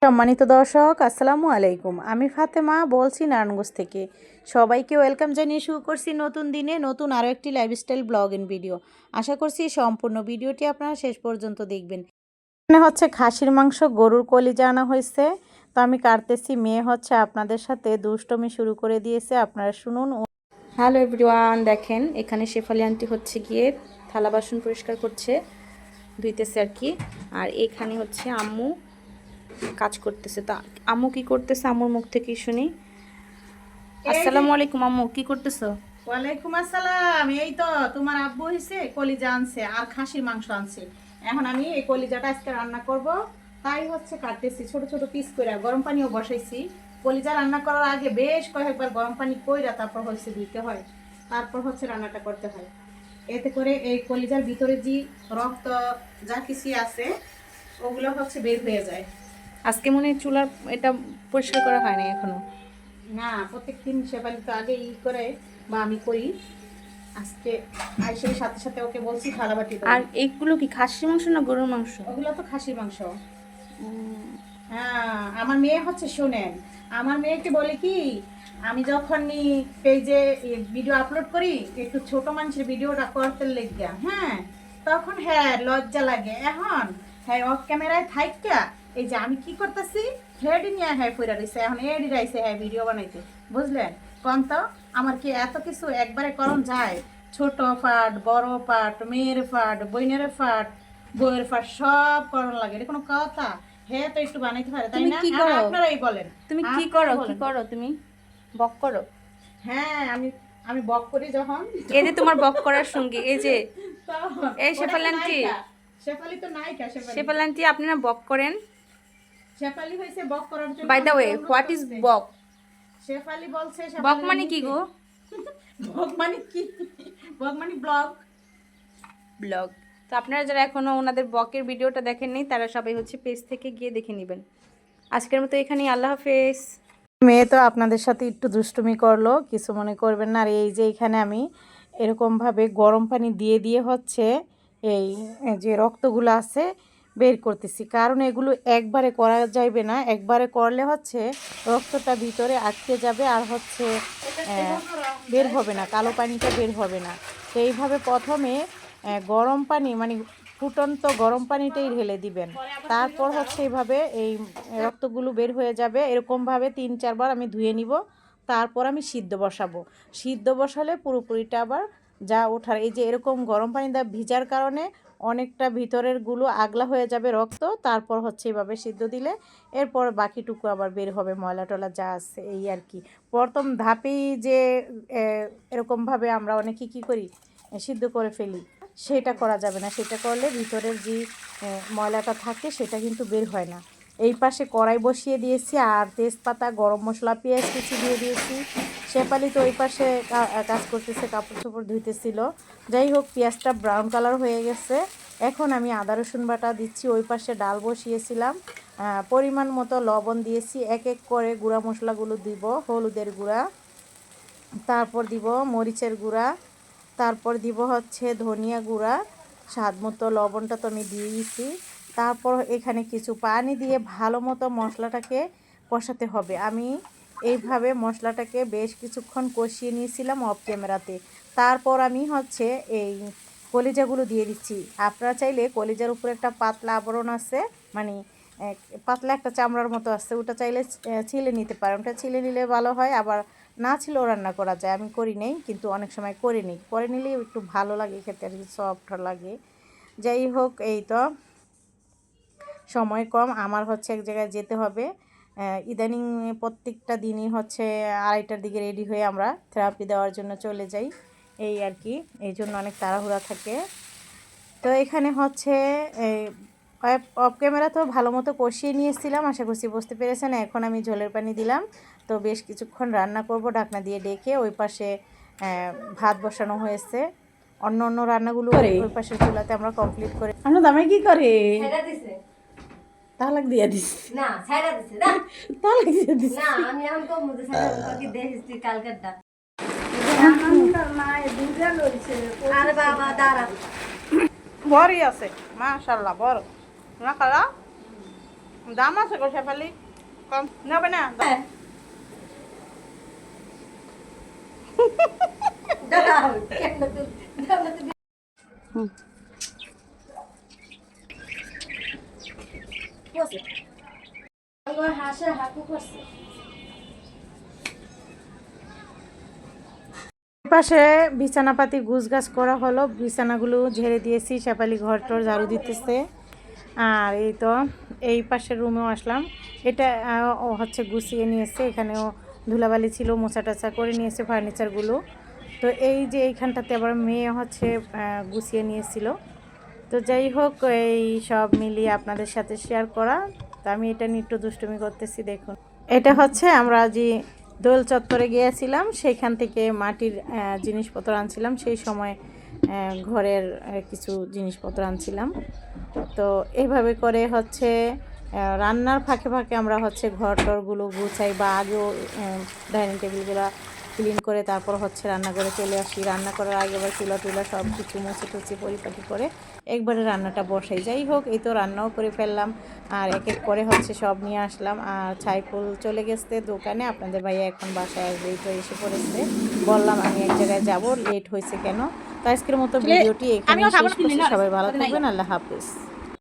সম্মানিত দর্শক আসসালামু আলাইকুম। আমি ফাতেমা বলছি নারায়ণগঞ্জ থেকে। সবাইকে ওয়েলকাম জানিয়ে শুরু করছি নতুন দিনে নতুন আরও একটি লাইফস্টাইল ব্লগ ইন ভিডিও। আশা করছি সম্পূর্ণ ভিডিওটি আপনারা শেষ পর্যন্ত দেখবেন। এখানে হচ্ছে খাসির মাংস, গরুর কলিজা আনা হয়েছে, তো আমি কাটতেছি। মেয়ে হচ্ছে আপনাদের সাথে দুষ্টমি শুরু করে দিয়েছে, আপনারা শুনুন। হ্যালো এভরিওয়ান, দেখেন এখানে শেফালি আন্টি হচ্ছে গিয়ে থালা বাসন পরিষ্কার করছে, ধুইতেছে আর কি। আর এখানে হচ্ছে আম্মু কাজ করতেছে। তা আম্মু কি করতেছে আম্মুর মুখ থেকেই শুনি। আসসালামু আলাইকুম আম্মু, কি করতেছো? ওয়ালাইকুম আসসালাম। এই তো তোমার আব্বু হইছে কলিজা আনছে আর খাসির মাংস আনছে। এখন আমি এই কলিজাটা আজকে রান্না করব, তাই হচ্ছে কাটতেছি ছোট ছোট পিস করে। গরম পানিও বসাইছি। কলিজা রান্না করার আগে বেশ কয়েকবার গরম পানি কইরা তারপর হচ্ছে দিতে হয়, তারপর হচ্ছে রান্নাটা করতে হয়। এতে করে এই কলিজার ভিতরে যে রক্ত যা কিছু আছে ওগুলো হচ্ছে বের হয়ে যায়। আজকে মনে হয় চুলার এটা পরিষ্কার করা হয়নি এখনো। না, প্রত্যেকদিন শেফালি তো আগে করে বা আমি করি। আজকে আইসের সাথে সাথে ওকে বলছি থালা বাটি দাও। আর এইগুলো কি খাসির মাংস না গরুর মাংস? ওগুলো তো খাসির মাংস। হ্যাঁ, আমার মেয়ে হচ্ছে শোনেন, আমার মেয়েকে বলে কি, আমি যখন পেজে ভিডিও আপলোড করি একটু ছোট মানুষের ভিডিওটা করতে লেগে, হ্যাঁ, তখন হ্যাঁ লজ্জা লাগে। এখন হ্যাঁ অফ ক্যামেরায় থাইকা এই যে আমি কি করতেছি হেডি নিয়ে হ্যাঁ ফিরা দিছে, এখন এডি রাইছে হ্যাঁ ভিডিও বানাইতে, বুঝলেন? কোন তো আমার কি এত কিছু একবারে করণ যায়? ছোট পাট, বড় পাট, মেয়ের পাট, বইনের পাট, বইয়ের পাট সব করণ লাগে, এটা কোনো কথা? হ্যাঁ তো একটু বানাইতে পারে, তাই তুমি না? কি করো? আপনারাই বলেন। তুমি কি করো? কি করো তুমি? বক করো? হ্যাঁ, আমি আমি বক করি যখন। এই যে তোমার বক করার সঙ্গী, এই যে তখন এই ওটা শেফালি তো আন্টি। নায়িকা। শেফালি তো নায়িকা। শেফালি আন্টি, আপনি না বক করেন? শেফালি হয়েছে বক করার জন্য। বাই দ্য ওয়ে, অনুরোধ হোয়াট ইজ করছে। বক? শেফালি বলছে বক শেফালির মানে কি মুখে। গো? বক মানে কি? বক মানে ব্লগ। ব্লগ। তো আপনারা যারা এখনও ওনাদের বকের ভিডিওটা দেখেননি তারা সবাই হচ্ছে পেজ থেকে গিয়ে দেখে নেবেন। আজকের মতো এখানেই, আল্লাহ হাফেজ। মেয়ে তো আপনাদের সাথে একটু দুষ্টুমি করলো, কিছু মনে করবেন না। আর এই যে এখানে আমি এরকমভাবে গরম পানি দিয়ে দিয়ে হচ্ছে এই যে রক্তগুলো আছে বের করতেছি, কারণ এগুলো একবারে করা যাইবে না। একবারে করলে হচ্ছে রক্তটা ভিতরে আটকে যাবে আর হচ্ছে বের হবে না, কালো পানিটা বের হবে না। তো এইভাবে প্রথমে গরম পানি মানে ফুটন্ত গরম পানিটাই ঢেলে দিবেন, তারপর হচ্ছে এইভাবে এই রক্তগুলো বের হয়ে যাবে। এরকমভাবে 3-4 বার আমি ধুয়ে নিব, তারপর আমি সিদ্ধ বসাবো। সিদ্ধ বসালে পুরোপুরিটা আবার যা ওঠার, এই যে এরকম গরম পানি দা ভিজার কারণে অনেকটা ভিতরের গুলো আগলা হয়ে যাবে রক্ত, তারপর হচ্ছে এইভাবে সিদ্ধ দিলে এরপর বাকিটুকু আবার বের হবে, ময়লা টলা যা আছে এই আর কি। প্রথম ধাপেই যে এরকমভাবে আমরা অনেকে কী করি, সিদ্ধ করে ফেলি, সেটা করা যাবে না। সেটা করলে ভিতরের যে ময়লাটা থাকে সেটা কিন্তু বের হয় না। এই পাশে কড়াই বসিয়ে দিয়েছি আর তেজপাতা, গরম মশলা, পেঁয়াজ কুচি দিয়ে দিয়েছি। শেফালি তো ওই পাশে কাজ করতেছে, কাপড় চোপড় ধুইতেছিল। যাই হোক, পেঁয়াজটা ব্রাউন কালার হয়ে গেছে। এখন আমি আদা রসুন বাটা দিচ্ছি। ওই পাশে ডাল বসিয়েছিলাম, পরিমাণ মতো লবণ দিয়েছি। এক এক করে গুঁড়া মশলাগুলো দিব। হলুদের গুঁড়া, তারপর দিব মরিচের গুঁড়া, তারপর দিব হচ্ছে ধনিয়া গুঁড়া, স্বাদ মতো লবণটা তো আমি দিয়ে দিয়েছি। তারপর এখানে কিছু পানি দিয়ে ভালো মতো মশলাটাকে কষাতে হবে। আমি এইভাবে মশলাটাকে বেশ কিছুক্ষণ কষিয়ে নিয়েছিলাম অফ ক্যামেরাতে। তারপর আমি হচ্ছে এই কলিজাগুলো দিয়ে দিচ্ছি। আপনারা চাইলে কলিজার উপরে একটা পাতলা আবরণ আছে, মানে পাতলা একটা চামড়ার মতো আছে, ওটা চাইলে ছিলে নিতে পারেন। ওটা ছিলে নিলে ভালো হয়, আবার না ছিলেও রান্না করা যায়। আমি করি নেই, কিন্তু অনেক সময় করে নিই। করে নিলেই একটু ভালো লাগে খেতে, আর কি সফট লাগে। যাই হোক, এই তো সময় কম, আমার হচ্ছে এক জায়গায় যেতে হবে। ইদানিং প্রত্যেকটা দিনই হচ্ছে 2:30টার দিকে রেডি হয়ে আমরা থেরাপি দেওয়ার জন্য চলে যাই, এই আর কি। এই জন্য অনেক তাড়াহুড়া থাকে। তো এখানে হচ্ছে অফ ক্যামেরা তো ভালো মতো কষিয়ে নিয়েছিলাম, আশা করছি বুঝতে পেরেছেন। এখন আমি ঝোলের পানি দিলাম, তো বেশ কিছুক্ষণ রান্না করব ঢাকনা দিয়ে ডেকে। ওই পাশে ভাত বসানো হয়েছে। অন্য অন্য রান্নাগুলো ওই পাশের চুলাতে আমরা কমপ্লিট করে। আমরা দামে কি করে তালাক দিয়ে দিস না ছাইড়া দিছে না তালাক দিয়ে দিস না আমি এখন কম মধ্যে ছাইড়া কি দেখিস কালকেরটা আরে বাবা দাঁড়া বড়ই আছে মাশাআল্লাহ, বড় না কালা দাম আছে গো শেফালি, কম নেবে না? হ্যাঁ। দাও, কেন তুমি বসে। আমার হাসে হাকু করছে। পাশে বিছানাপাতি গুছগাছ করা হলো, বিছানাগুলো ঝেড়ে দিয়েছি, শেফালি ঘরটর ঝাড়ু দিতেছে। আর এই তো এই পাশের রুমেও আসলাম, এটা ও হচ্ছে গুছিয়ে নিয়েছে, এখানেও ধুলাবালি ছিল, মোছা টাচা করে নিয়েছে ফার্নিচারগুলো। তো এই যে এইখানটাতে আবার মেয়ে হচ্ছে গুছিয়ে নিয়েছিল। তো যাই হোক, এই সব মিলিয়ে আপনাদের সাথে শেয়ার করা। তো আমি এটা নিয়ে একটু দুষ্টুমি করতেছি, দেখুন। এটা হচ্ছে আমরা যে দোল চত্বরে গিয়েছিলাম, সেইখান থেকে মাটির জিনিসপত্র আনছিলাম, সেই সময় ঘরের কিছু জিনিসপত্র আনছিলাম। তো এইভাবে করে হচ্ছে রান্নার ফাঁকে ফাঁকে আমরা হচ্ছে ঘর টরগুলো গুছাই, বা আগেও ডাইনিং টেবিলগুলো ক্লিন করে তারপর হচ্ছে রান্না করে চলে আসি। রান্না করার আগে আবার চুলা টুলা সব কিছু মুছে টুচি পরিপাটি করে একবারে রান্নাটা বসাই। যাই হোক, এই তো রান্নাও করে ফেললাম, আর এক এক করে হচ্ছে সব নিয়ে আসলাম। আর ছাইফুল চলে গেছে দোকানে, আপনাদের ভাইয়া এখন বাসায় আসবে, এই তো এসে পড়েছে। বললাম আমি এক জায়গায় যাব, লেট হয়েছে কেন। তো আজকের মতো ভিডিওটি এখানে শেষ করছি। সবাই ভালো থাকবেন, আল্লাহ হাফেজ।